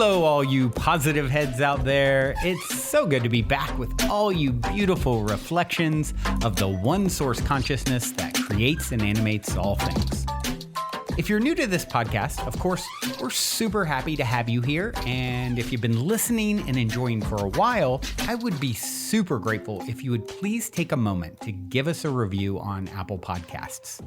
Hello, all you positive heads out there. It's so good to be back with all you beautiful reflections of the one source consciousness that creates and animates all things. If you're new to this podcast, of course, we're super happy to have you here. And if you've been listening and enjoying for a while, I would be super grateful if you would please take a moment to give us a review on Apple Podcasts.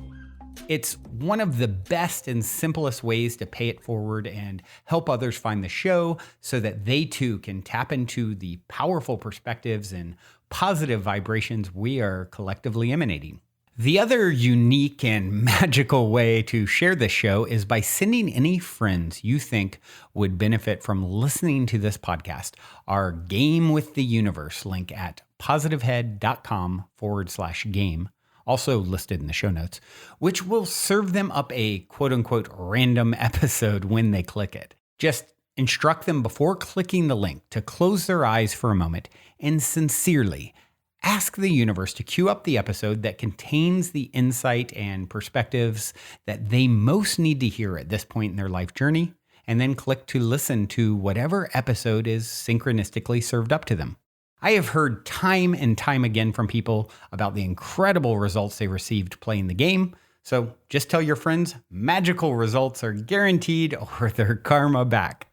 It's one of the best and simplest ways to pay it forward and help others find the show so that they too can tap into the powerful perspectives and positive vibrations we are collectively emanating. The other unique and magical way to share this show is by sending any friends you think would benefit from listening to this podcast our Game with the Universe link at positivehead.com/game. Also listed in the show notes, which will serve them up a quote-unquote random episode when they click it. Just instruct them before clicking the link to close their eyes for a moment and sincerely ask the universe to cue up the episode that contains the insight and perspectives that they most need to hear at this point in their life journey, and then click to listen to whatever episode is synchronistically served up to them. I have heard time and time again from people about the incredible results they received playing the game. So just tell your friends magical results are guaranteed or their karma back.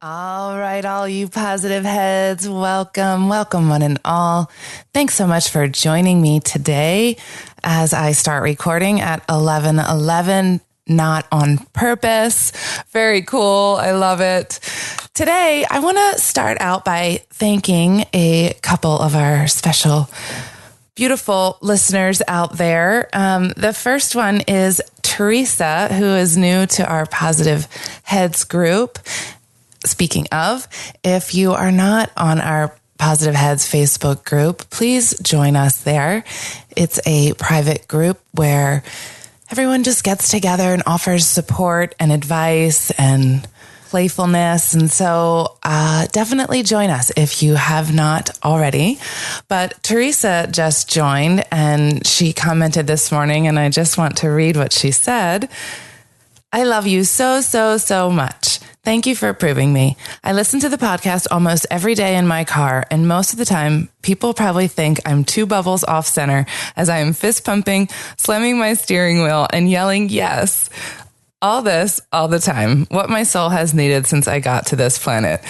All right, all you positive heads, welcome one and all. Thanks so much for joining me today as I start recording at 11:11, not on purpose. Very cool. I love it. Today, I want to start out by thanking a couple of our special, beautiful listeners out there. The first one is Teresa, who is new to our Positive Heads group. Speaking of, if you are not on our Positive Heads Facebook group, please join us there. It's a private group where everyone just gets together and offers support and advice and playfulness. And so definitely join us if you have not already. But Teresa just joined and she commented this morning, and I just want to read what she said. I love you so, so, so much. Thank you for approving me. I listen to the podcast almost every day in my car, and most of the time, people probably think I'm 2 bubbles off center as I am fist pumping, slamming my steering wheel, and yelling yes. All this, all the time. What my soul has needed since I got to this planet.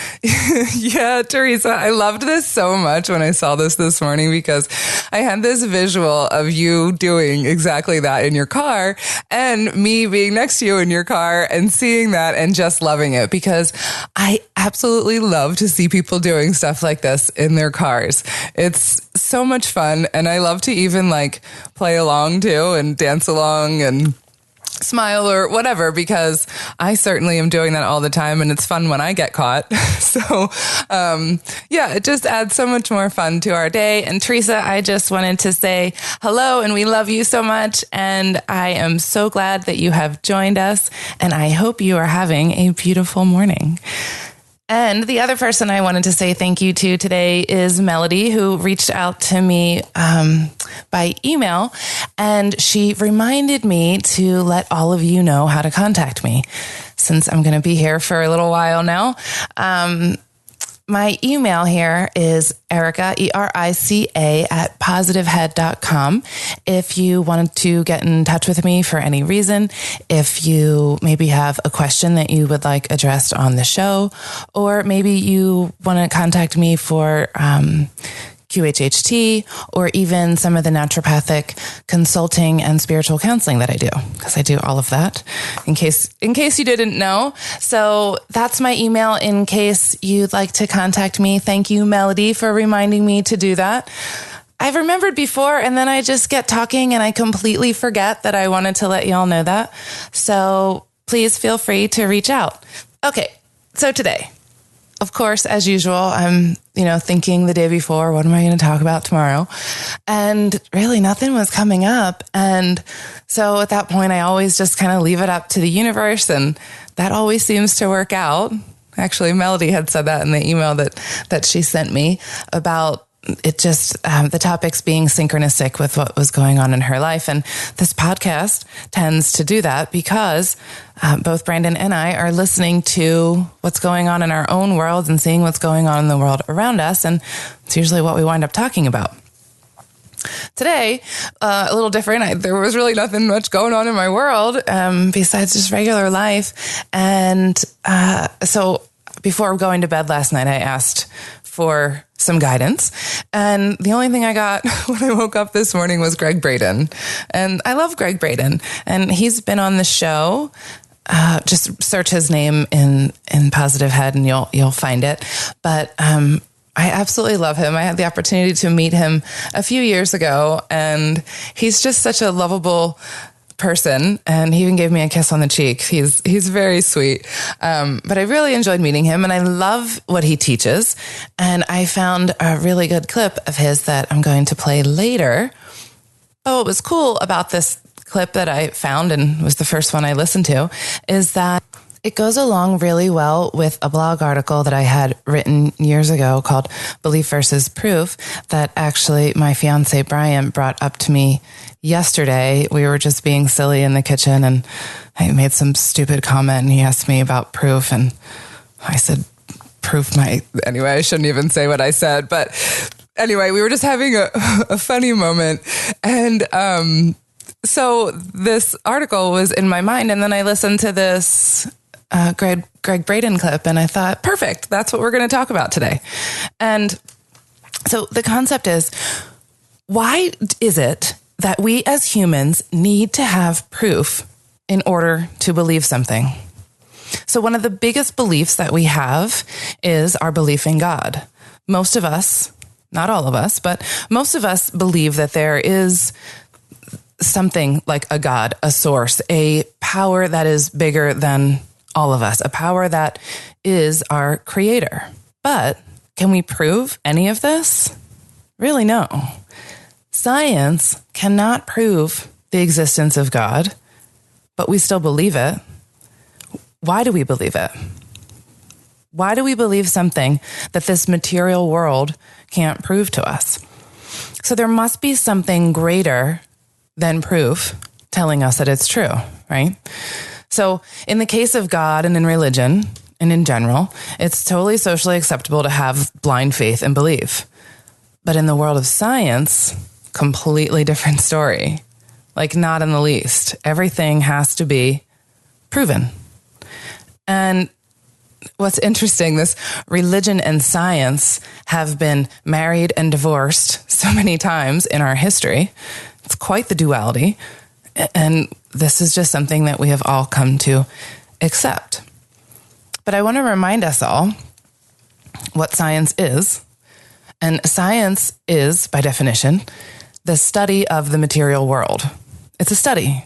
Yeah, Teresa, I loved this so much when I saw this morning because I had this visual of you doing exactly that in your car and me being next to you in your car and seeing that and just loving it because I absolutely love to see people doing stuff like this in their cars. It's so much fun. And I love to even like play along too and dance along and smile or whatever, because I certainly am doing that all the time and it's fun when I get caught. So, yeah, it just adds so much more fun to our day. And Teresa, I just wanted to say hello and we love you so much. And I am so glad that you have joined us and I hope you are having a beautiful morning. And the other person I wanted to say thank you to today is Melody, who reached out to me by email, and she reminded me to let all of you know how to contact me since I'm going to be here for a little while now. My email here is Erica, ERICA at positivehead.com. If you wanted to get in touch with me for any reason, if you maybe have a question that you would like addressed on the show, or maybe you want to contact me for QHHT, or even some of the naturopathic consulting and spiritual counseling that I do, because I do all of that in case you didn't know. So that's my email in case you'd like to contact me. Thank you, Melody, for reminding me to do that. I've remembered before, and then I just get talking and I completely forget that I wanted to let y'all know that. So please feel free to reach out. Okay. So today, of course, as usual, I'm, thinking the day before, what am I going to talk about tomorrow? And really nothing was coming up. And so at that point, I always just kind of leave it up to the universe. And that always seems to work out. Actually, Melody had said that in the email that she sent me about it just, the topics being synchronistic with what was going on in her life. And this podcast tends to do that because both Brandon and I are listening to what's going on in our own world and seeing what's going on in the world around us. And it's usually what we wind up talking about. Today, a little different. There was really nothing much going on in my world besides just regular life. And so before going to bed last night, I asked for some guidance. And the only thing I got when I woke up this morning was Gregg Braden. And I love Gregg Braden. And he's been on the show. Just search his name in Positive Head and you'll find it. But I absolutely love him. I had the opportunity to meet him a few years ago, and he's just such a lovable person, and he even gave me a kiss on the cheek. He's very sweet. But I really enjoyed meeting him, and I love what he teaches. And I found a really good clip of his that I'm going to play later. But what was cool about this clip that I found, and was the first one I listened to, is that it goes along really well with a blog article that I had written years ago called Belief versus Proof that actually my fiance Brian brought up to me yesterday. We were just being silly in the kitchen and I made some stupid comment and he asked me about proof and I said, anyway, I shouldn't even say what I said, but anyway, we were just having a funny moment. And so this article was in my mind, and then I listened to this Gregg Braden clip, and I thought, perfect, that's what we're going to talk about today. And so the concept is, why is it that we as humans need to have proof in order to believe something? So one of the biggest beliefs that we have is our belief in God. Most of us, not all of us, but most of us believe that there is something like a God, a source, a power that is bigger than all of us, a power that is our creator. But can we prove any of this? Really, no. Science cannot prove the existence of God, but we still believe it. Why do we believe it? Why do we believe something that this material world can't prove to us? So there must be something greater than proof telling us that it's true, right? So in the case of God and in religion and in general, it's totally socially acceptable to have blind faith and belief. But in the world of science, completely different story. Like not in the least. Everything has to be proven. And what's interesting, this religion and science have been married and divorced so many times in our history. It's quite the duality. And this is just something that we have all come to accept. But I want to remind us all what science is. And science is, by definition, the study of the material world. It's a study.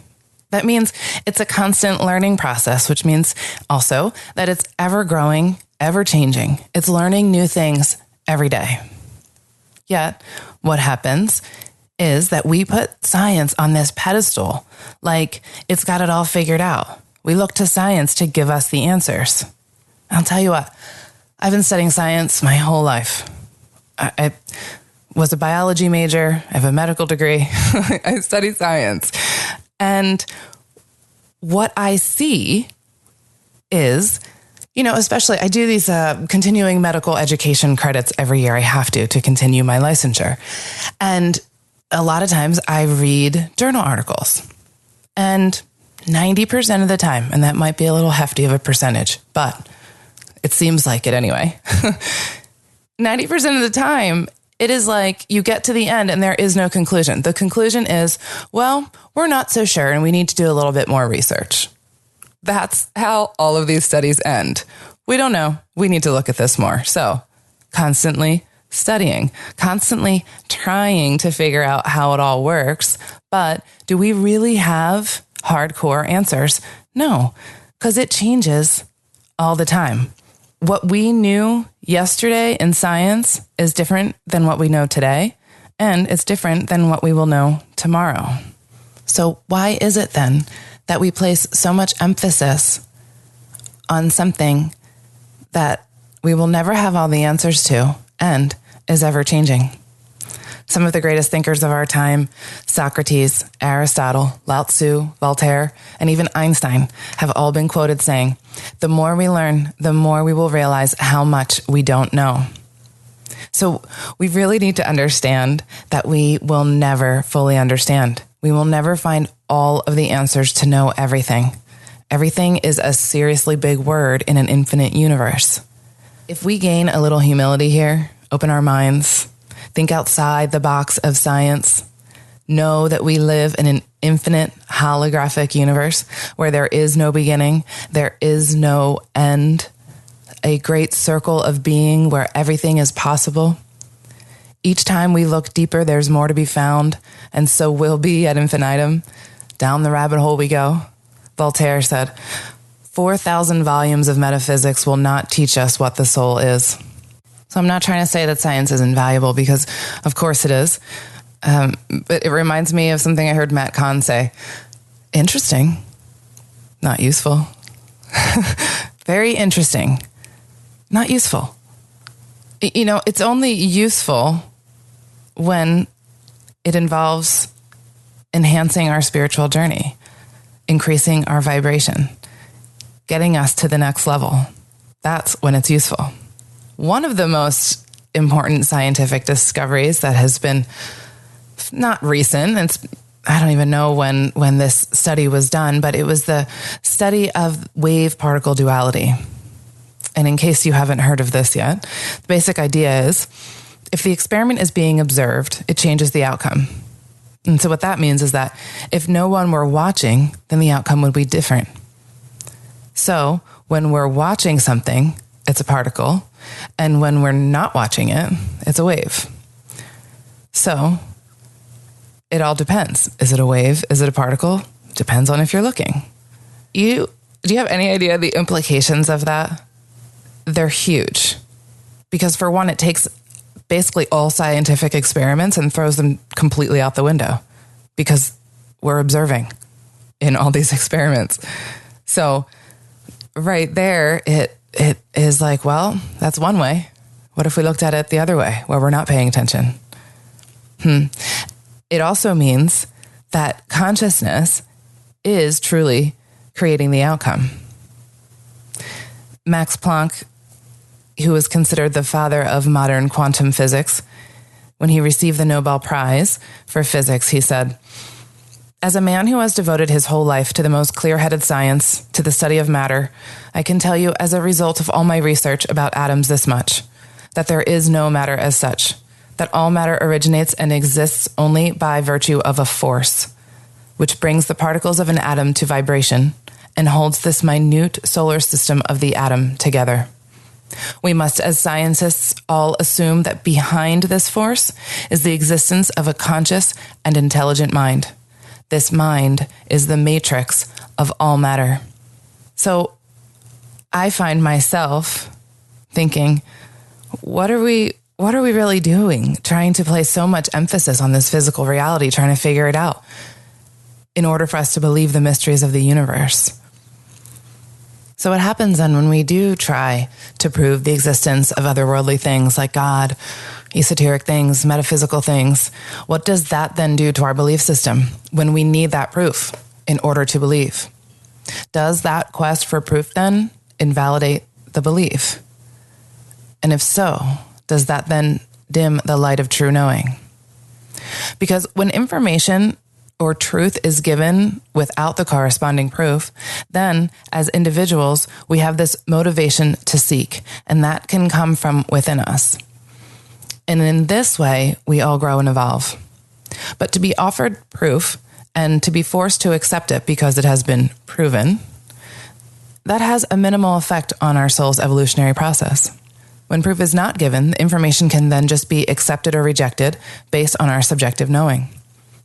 That means it's a constant learning process, which means also that it's ever growing, ever changing. It's learning new things every day. Yet, what happens is that we put science on this pedestal, like it's got it all figured out. We look to science to give us the answers. I'll tell you what, I've been studying science my whole life. I was a biology major. I have a medical degree. I study science. And what I see is, especially I do these continuing medical education credits every year. I have to continue my licensure. And a lot of times I read journal articles, and 90% of the time, and that might be a little hefty of a percentage, but it seems like it anyway. 90% of the time, it is like you get to the end and there is no conclusion. The conclusion is, well, we're not so sure and we need to do a little bit more research. That's how all of these studies end. We don't know. We need to look at this more. So constantly studying, constantly trying to figure out how it all works. But do we really have hardcore answers? No, because it changes all the time. What we knew yesterday in science is different than what we know today, and it's different than what we will know tomorrow. So why is it then that we place so much emphasis on something that we will never have all the answers to and is ever changing. Some of the greatest thinkers of our time, Socrates, Aristotle, Lao Tzu, Voltaire, and even Einstein, have all been quoted saying, "The more we learn, the more we will realize how much we don't know." So we really need to understand that we will never fully understand. We will never find all of the answers to know everything. Everything is a seriously big word in an infinite universe. If we gain a little humility here, open our minds, think outside the box of science, know that we live in an infinite holographic universe where there is no beginning, there is no end, a great circle of being where everything is possible. Each time we look deeper, there's more to be found, and so will be ad infinitum. Down the rabbit hole we go. Voltaire said, 4,000 volumes of metaphysics will not teach us what the soul is. So I'm not trying to say that science isn't valuable, because of course it is. But it reminds me of something I heard Matt Kahn say. Interesting, not useful. Very interesting, not useful. You know, it's only useful when it involves enhancing our spiritual journey, increasing our vibration, getting us to the next level. That's when it's useful. One of the most important scientific discoveries that has been not recent, I don't even know when this study was done, but it was the study of wave-particle duality. And in case you haven't heard of this yet, the basic idea is if the experiment is being observed, it changes the outcome. And so what that means is that if no one were watching, then the outcome would be different. So when we're watching something, it's a particle. And when we're not watching it, it's a wave. So it all depends. Is it a wave? Is it a particle? Depends on if you're looking. Do you have any idea the implications of that? They're huge. Because for one, it takes basically all scientific experiments and throws them completely out the window, because we're observing in all these experiments. So right there, it is like, well, that's one way. What if we looked at it the other way, where we're not paying attention? It also means that consciousness is truly creating the outcome. Max Planck, who was considered the father of modern quantum physics, when he received the Nobel Prize for physics, he said, "As a man who has devoted his whole life to the most clear-headed science, to the study of matter, I can tell you as a result of all my research about atoms this much, that there is no matter as such, that all matter originates and exists only by virtue of a force, which brings the particles of an atom to vibration and holds this minute solar system of the atom together. We must, as scientists, all assume that behind this force is the existence of a conscious and intelligent mind. This mind is the matrix of all matter." So I find myself thinking, what are we really doing, trying to place so much emphasis on this physical reality, trying to figure it out in order for us to believe the mysteries of the universe? So what happens then when we do try to prove the existence of otherworldly things like God, esoteric things, metaphysical things? What does that then do to our belief system when we need that proof in order to believe? Does that quest for proof then invalidate the belief? And if so, does that then dim the light of true knowing? Because when information or truth is given without the corresponding proof, then as individuals, we have this motivation to seek, and that can come from within us. And in this way, we all grow and evolve. But to be offered proof and to be forced to accept it because it has been proven, that has a minimal effect on our soul's evolutionary process. When proof is not given, the information can then just be accepted or rejected based on our subjective knowing.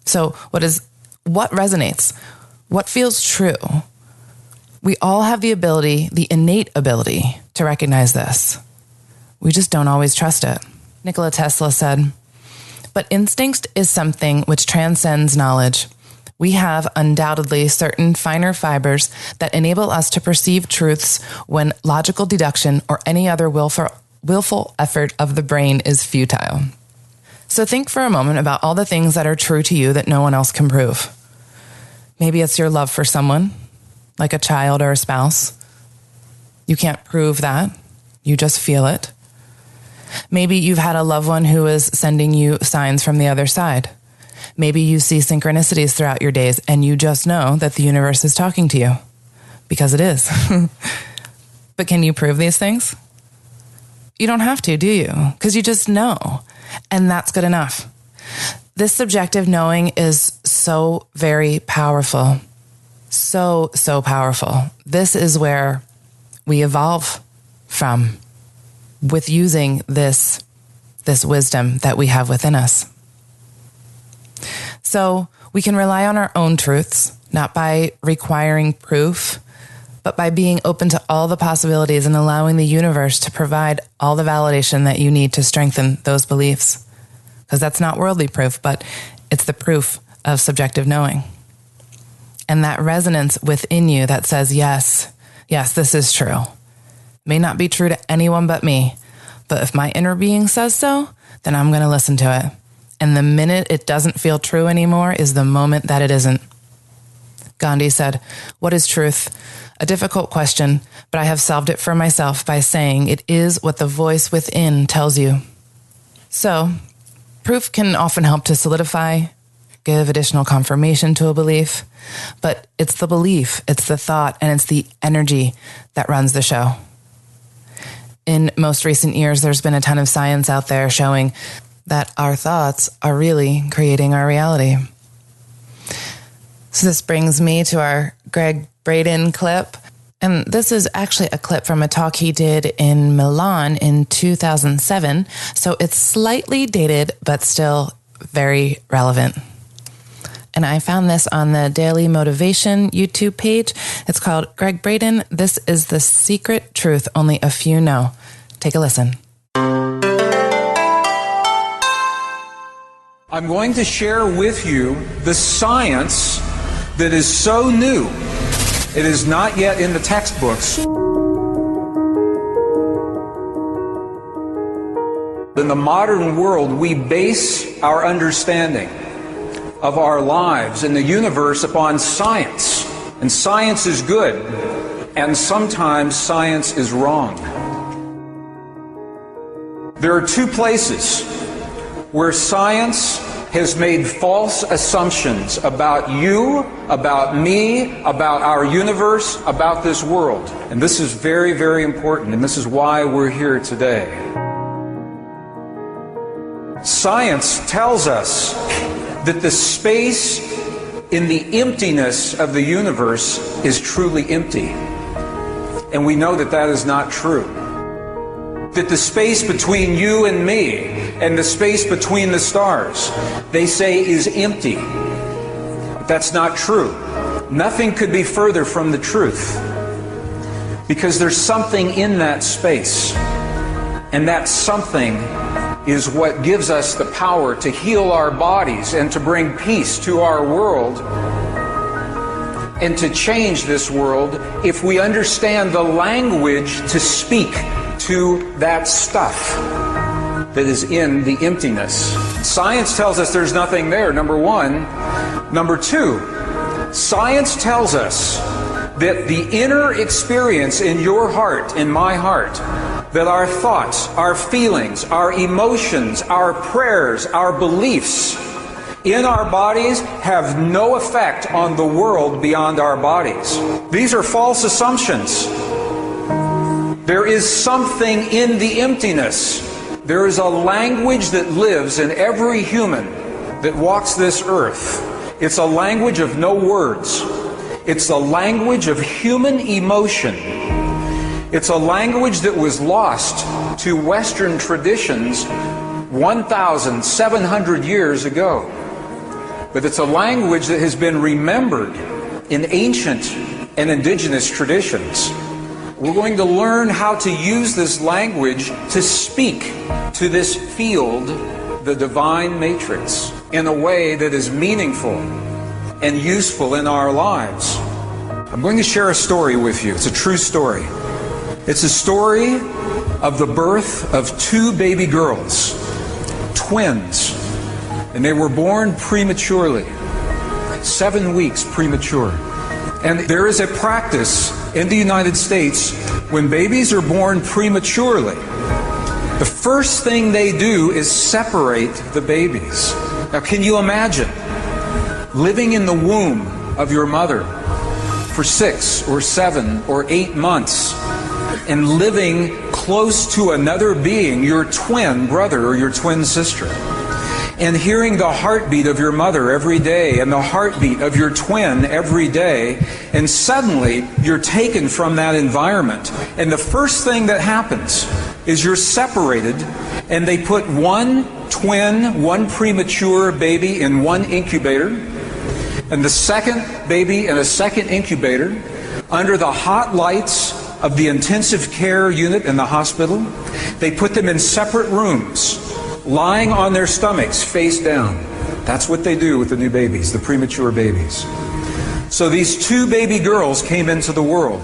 So what resonates? What feels true? We all have the ability, the innate ability to recognize this. We just don't always trust it. Nikola Tesla said, "But instinct is something which transcends knowledge. We have undoubtedly certain finer fibers that enable us to perceive truths when logical deduction or any other willful effort of the brain is futile. So think for a moment about all the things that are true to you that no one else can prove. Maybe it's your love for someone, like a child or a spouse. You can't prove that. You just feel it. Maybe you've had a loved one who is sending you signs from the other side. Maybe you see synchronicities throughout your days and you just know that the universe is talking to you, because it is. But can you prove these things? You don't have to, do you? Because you just know, and that's good enough. This subjective knowing is so very powerful. So powerful. This is where we evolve from, with using this wisdom that we have within us. So we can rely on our own truths, not by requiring proof, but by being open to all the possibilities and allowing the universe to provide all the validation that you need to strengthen those beliefs. Because that's not worldly proof, but it's the proof of subjective knowing. And that resonance within you that says, yes, this is true. May not be true to anyone but me, but if my inner being says so, then I'm going to listen to it. And the minute it doesn't feel true anymore is the moment that it isn't. Gandhi said, "What is truth? A difficult question, but I have solved it for myself by saying it is what the voice within tells you." So, proof can often help to solidify, give additional confirmation to a belief, but it's the belief, it's the thought, and it's the energy that runs the show. In most recent years, there's been a ton of science out there showing that our thoughts are really creating our reality. So this brings me to our Gregg Braden clip. And this is actually a clip from a talk he did in Milan in 2007. So it's slightly dated, but still very relevant. And I found this on the Daily Motivation YouTube page. It's called Gregg Braden, This is the Secret Truth Only a Few Know. Take a listen. I'm going to share with you the science that is so new, it is not yet in the textbooks. In the modern world, we base our understanding of our lives and the universe upon science. And science is good, and sometimes science is wrong. There are two places where science has made false assumptions about you, about me, about our universe, about this world. And this is very, very important, and this is why we're here today. Science tells us that the space in the emptiness of the universe is truly empty. And we know that that is not true. That the space between you and me and the space between the stars, they say, is empty. But that's not true. Nothing could be further from the truth. Because there's something in that space. And that something is what gives us the power to heal our bodies and to bring peace to our world and to change this world if we understand the language to speak to that stuff that is in the emptiness. Science tells us there's nothing there, number one. Number two, science tells us that the inner experience in your heart, in my heart, that our thoughts, our feelings, our emotions, our prayers, our beliefs in our bodies have no effect on the world beyond our bodies. These are false assumptions. There is something in the emptiness. There is a language that lives in every human that walks this earth. It's a language of no words. It's a language of human emotion. It's a language that was lost to Western traditions 1,700 years ago. But it's a language that has been remembered in ancient and indigenous traditions. We're going to learn how to use this language to speak to this field, the divine matrix, in a way that is meaningful and useful in our lives. I'm going to share a story with you. It's a true story. It's a story of the birth of two baby girls, twins, and they were born prematurely, 7 weeks premature. And there is a practice in the United States when babies are born prematurely. The first thing they do is separate the babies. Now, can you imagine living in the womb of your mother for 6 or 7 or 8 months and living close to another being, your twin brother or your twin sister, and hearing the heartbeat of your mother every day and the heartbeat of your twin every day, and suddenly you're taken from that environment. And the first thing that happens is you're separated, and they put one twin, one premature baby in one incubator, and the second baby in a second incubator under the hot lights of the intensive care unit in the hospital. They put them in separate rooms, lying on their stomachs, face down. That's what they do with the new babies, the premature babies. So these two baby girls came into the world.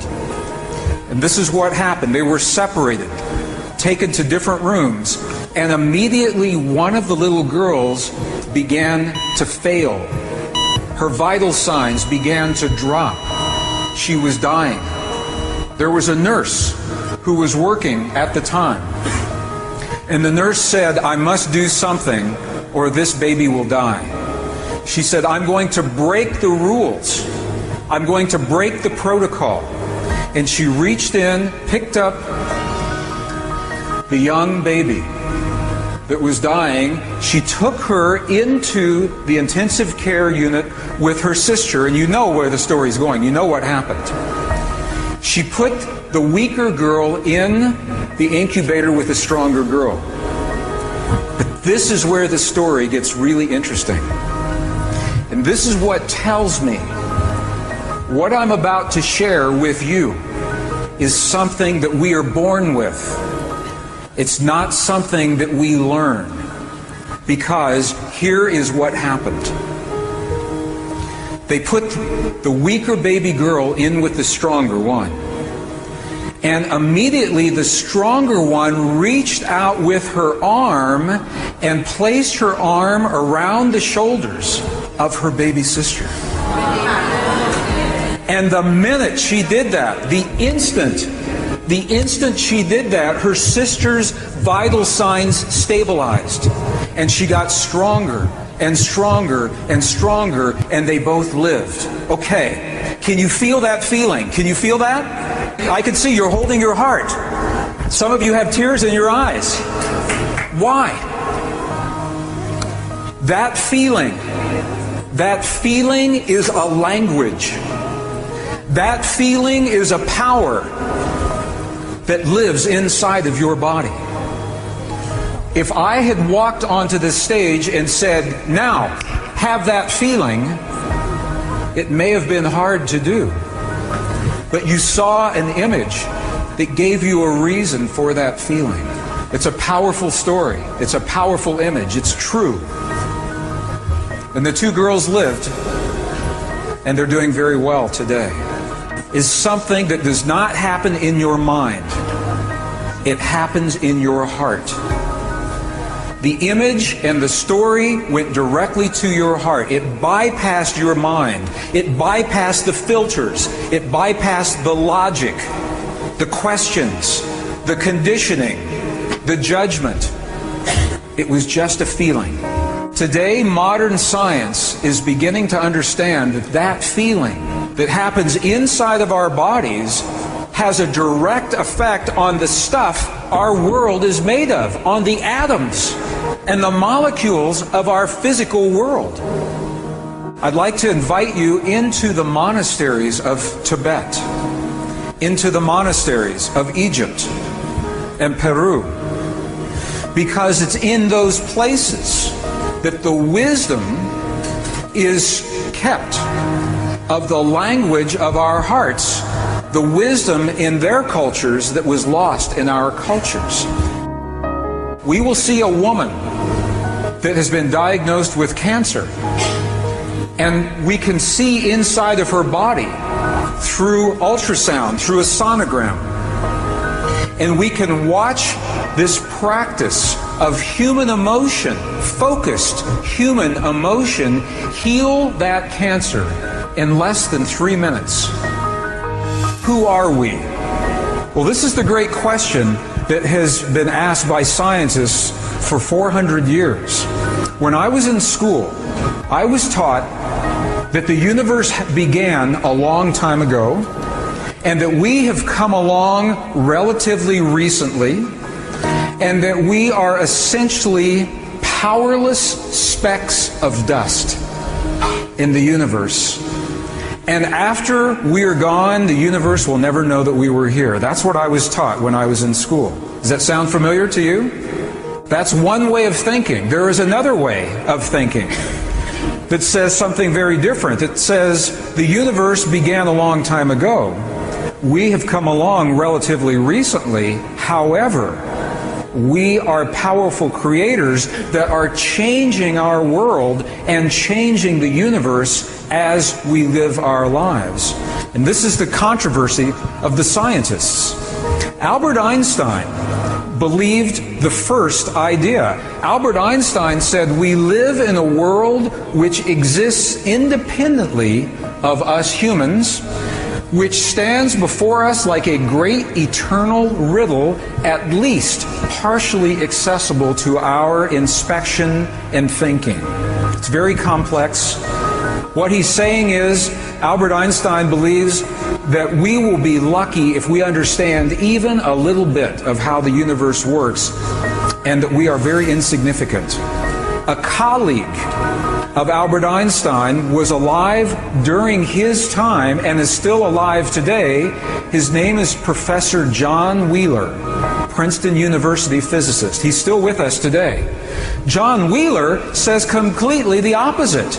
And this is what happened. They were separated, taken to different rooms, and immediately one of the little girls began to fail. Her vital signs began to drop. She was dying. There was a nurse who was working at the time. And the nurse said, "I must do something or this baby will die." She said, "I'm going to break the rules. I'm going to break the protocol." And she reached in, picked up the young baby that was dying. She took her into the intensive care unit with her sister, and you know where the story's going. You know what happened. She put the weaker girl in the incubator with the stronger girl. But this is where the story gets really interesting. And this is what tells me what I'm about to share with you is something that we are born with. It's not something that we learn. Because here is what happened. They put the weaker baby girl in with the stronger one. And immediately the stronger one reached out with her arm and placed her arm around the shoulders of her baby sister. And the minute she did that, the instant she did that, her sister's vital signs stabilized. And she got stronger and stronger and stronger, and they both lived. Okay, can you feel that feeling? Can you feel that? I can see you're holding your heart. Some of you have tears in your eyes. Why? That feeling is a language. That feeling is a power that lives inside of your body. If I had walked onto this stage and said, "Now, have that feeling," it may have been hard to do. But you saw an image that gave you a reason for that feeling. It's a powerful story. It's a powerful image. It's true. And the two girls lived, and they're doing very well today. Is something that does not happen in your mind. It happens in your heart. The image and the story went directly to your heart. It bypassed your mind. It bypassed the filters. It bypassed the logic, the questions, the conditioning, the judgment. It was just a feeling. Today, modern science is beginning to understand that that feeling that happens inside of our bodies has a direct effect on the stuff our world is made of, on the atoms and the molecules of our physical world. I'd like to invite you into the monasteries of Tibet, into the monasteries of Egypt and Peru, because it's in those places that the wisdom is kept of the language of our hearts, the wisdom in their cultures that was lost in our cultures. We will see a woman that has been diagnosed with cancer, And we can see inside of her body through ultrasound, through a sonogram. And we can watch this practice of human emotion, focused human emotion, heal that cancer in less than 3 minutes. Who are we? Well, this is the great question that has been asked by scientists for 400 years. When I was in school, I was taught that the universe began a long time ago, and that we have come along relatively recently, and that we are essentially powerless specks of dust in the universe. And after we are gone, the universe will never know that we were here. That's what I was taught when I was in school. Does that sound familiar to you? That's one way of thinking. There is another way of thinking that says something very different. It says the universe began a long time ago. We have come along relatively recently. However, we are powerful creators that are changing our world and changing the universe as we live our lives. And this is the controversy of the scientists. Albert Einstein believed the first idea. Albert Einstein said we live in a world which exists independently of us humans, which stands before us like a great eternal riddle, at least partially accessible to our inspection and thinking. It's very complex. What he's saying is, Albert Einstein believes that we will be lucky if we understand even a little bit of how the universe works, and that we are very insignificant. A colleague of Albert Einstein was alive during his time and is still alive today. His name is Professor John Wheeler, Princeton University physicist. He's still with us today. John Wheeler says completely the opposite.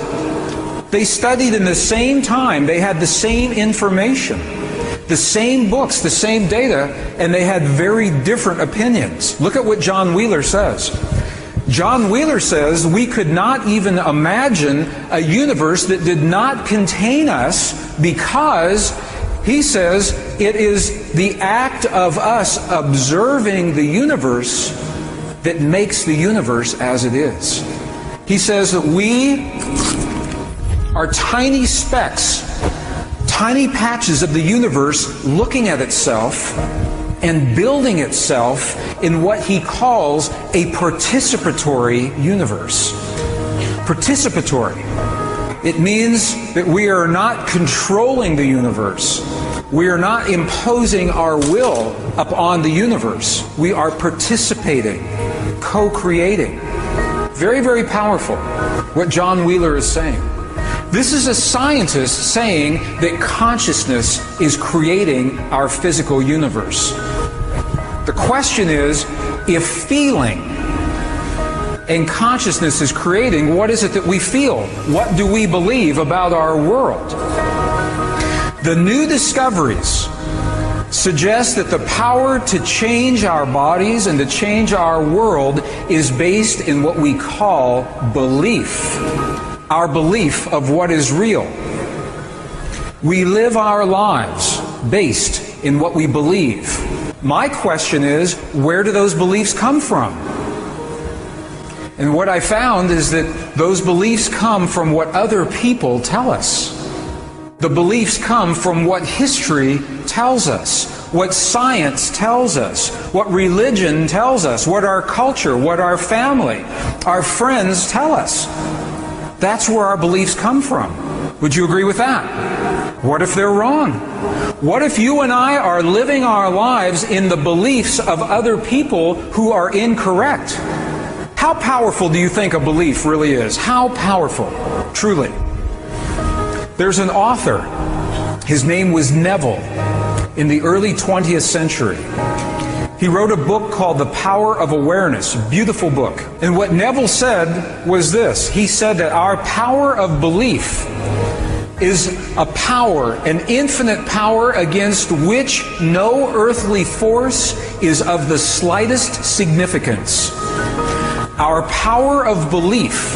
They studied in the same time, they had the same information, the same books, the same data, and they had very different opinions. Look at what John Wheeler says. John Wheeler says we could not even imagine a universe that did not contain us, because, he says, it is the act of us observing the universe that makes the universe as it is. He says that we are tiny specks, tiny patches of the universe looking at itself and building itself in what he calls a participatory universe. Participatory. It means that we are not controlling the universe. We are not imposing our will upon the universe. We are participating, co-creating. Very, very powerful, what John Wheeler is saying. This is a scientist saying that consciousness is creating our physical universe. The question is, if feeling and consciousness is creating, what is it that we feel? What do we believe about our world? The new discoveries suggest that the power to change our bodies and to change our world is based in what we call belief. Our belief of what is real. We live our lives based in what we believe. My question is, where do those beliefs come from? And what I found is that those beliefs come from what other people tell us. The beliefs come from what history tells us, what science tells us, what religion tells us, what our culture, what our family, our friends tell us. That's where our beliefs come from. Would you agree with that? What if they're wrong? What if you and I are living our lives in the beliefs of other people who are incorrect? How powerful do you think a belief really is? How powerful, truly? There's an author. His name was Neville in the early 20th century. He wrote a book called The Power of Awareness, a beautiful book. And what Neville said was this. He said that our power of belief is a power, an infinite power against which no earthly force is of the slightest significance. Our power of belief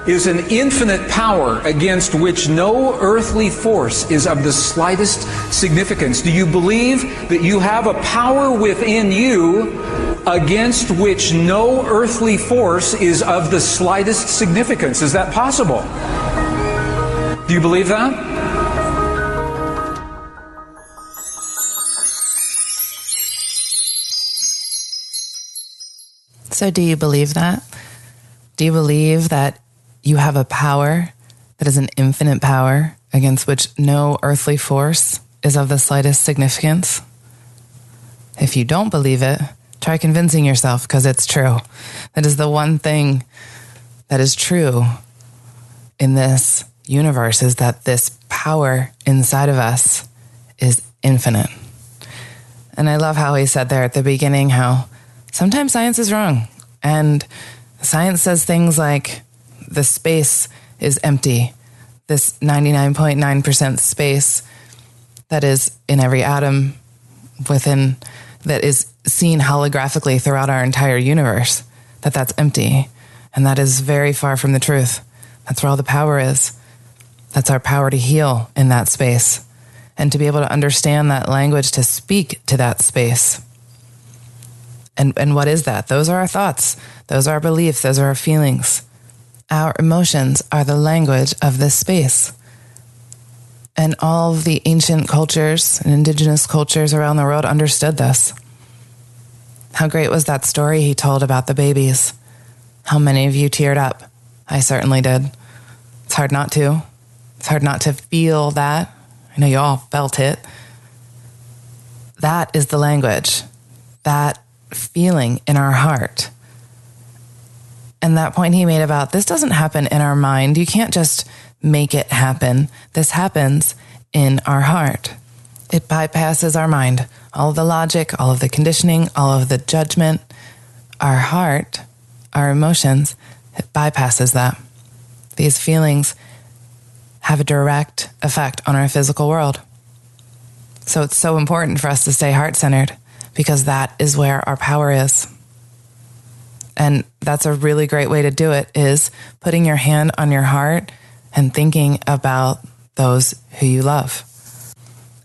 is an infinite power against which no earthly force is of the slightest significance. Do you believe that you have a power within you against which no earthly force is of the slightest significance? Is that possible? Do you believe that? So do you believe that? Do you believe that you have a power that is an infinite power against which no earthly force is of the slightest significance? If you don't believe it, try convincing yourself, because it's true. That is the one thing that is true in this universe, is that this power inside of us is infinite. And I love how he said there at the beginning how sometimes science is wrong. And science says things like the space is empty. This 99.9% space that is in every atom within, that is seen holographically throughout our entire universe, that's empty. And that is very far from the truth. That's where all the power is. That's our power to heal in that space and to be able to understand that language, to speak to that space. And what is that? Those are our thoughts. Those are our beliefs. Those are our feelings. Our emotions are the language of this space. And all of the ancient cultures and indigenous cultures around the world understood this. How great was that story he told about the babies? How many of you teared up? I certainly did. It's hard not to. It's hard not to feel that. I know you all felt it. That is the language. That feeling in our heart. And that point he made about this doesn't happen in our mind. You can't just make it happen. This happens in our heart. It bypasses our mind. All of the logic, all of the conditioning, all of the judgment. Our heart, our emotions, it bypasses that. These feelings have a direct effect on our physical world. So it's so important for us to stay heart-centered, because that is where our power is. And that's a really great way to do it, is putting your hand on your heart and thinking about those who you love.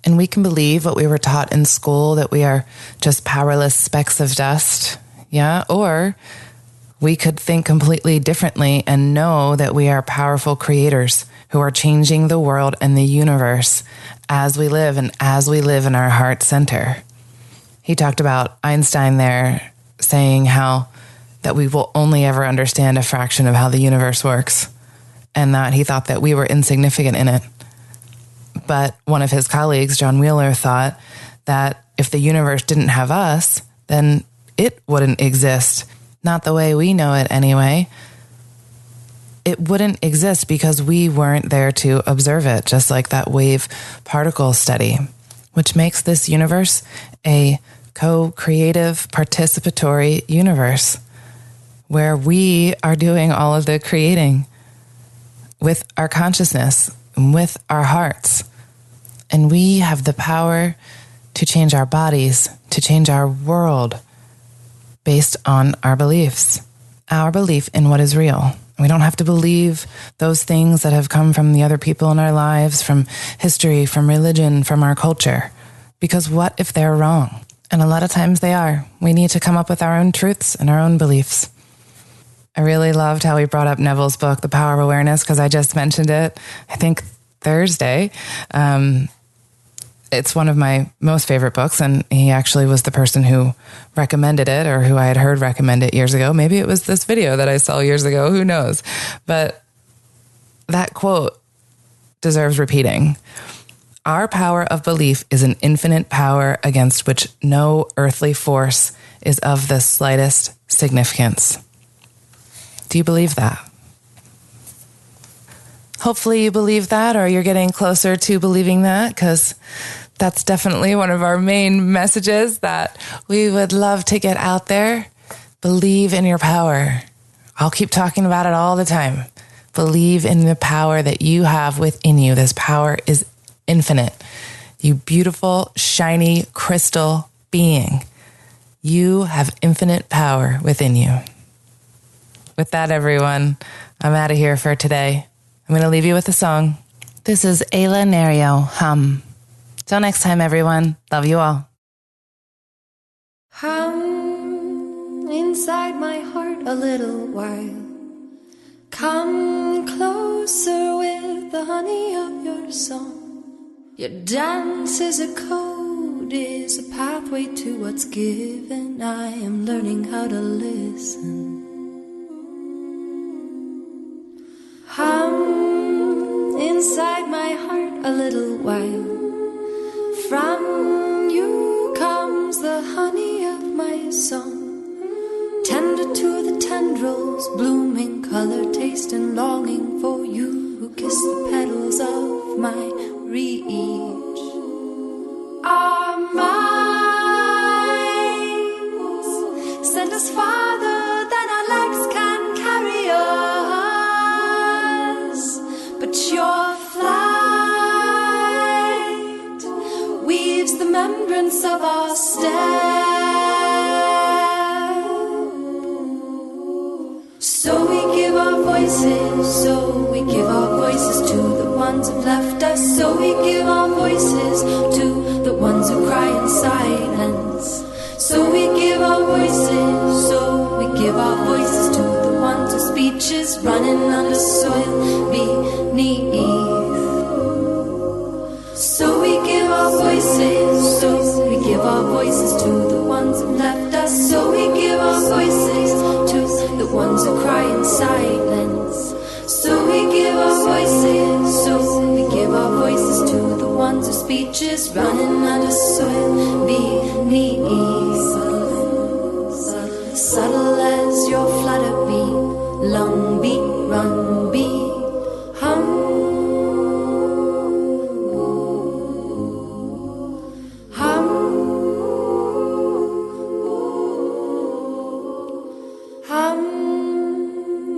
And we can believe what we were taught in school, that we are just powerless specks of dust. Yeah. Or we could think completely differently and know that we are powerful creators who are changing the world and the universe as we live, and as we live in our heart center. He talked about Einstein there saying how that we will only ever understand a fraction of how the universe works, and that he thought that we were insignificant in it. But one of his colleagues, John Wheeler, thought that if the universe didn't have us, then it wouldn't exist. Not the way we know it anyway. It wouldn't exist because we weren't there to observe it, just like that wave particle study, which makes this universe a co-creative, participatory universe where we are doing all of the creating with our consciousness, with our hearts. And we have the power to change our bodies, to change our world based on our beliefs, our belief in what is real. We don't have to believe those things that have come from the other people in our lives, from history, from religion, from our culture. Because what if they're wrong? And a lot of times they are. We need to come up with our own truths and our own beliefs. I really loved how he brought up Neville's book, The Power of Awareness, because I just mentioned it, I think Thursday. It's one of my most favorite books, and he actually was the person who recommended it, or who I had heard recommend it years ago. Maybe it was this video that I saw years ago, who knows? But that quote deserves repeating. Our power of belief is an infinite power against which no earthly force is of the slightest significance. Do you believe that? Hopefully you believe that, or you're getting closer to believing that, because that's definitely one of our main messages that we would love to get out there. Believe in your power. I'll keep talking about it all the time. Believe in the power that you have within you. This power is infinite. You beautiful, shiny, crystal being. You have infinite power within you. With that, everyone, I'm out of here for today. I'm going to leave you with a song. This is Ayla Nerio, Hum. Till next time, everyone. Love you all. Hum inside my heart a little while. Come closer with the honey of your song. Your dance is a code, is a pathway to what's given. I am learning how to listen. Hum inside my heart a little while. From you comes the honey of my song. Tender to the tendrils, blooming color, taste, and longing for you who kiss the petals of my reach. Our minds send us farther than our legs can carry us, but your flight weaves the membranes of our step. So we give our voices, to the ones who've left us. So we give our voices to the ones who cry in silence. So we give our voices, to the ones whose speech is running under soil beneath. So we give our voices, to the ones who left us. So we give our voices to the ones who cry in silence. So we give our voices, to the ones whose speech is running under soil beneath. Subtle as your flutter beat, long beat, run beat, hum. Hum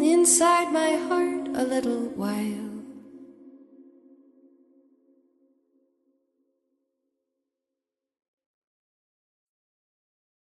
inside my heart a little while.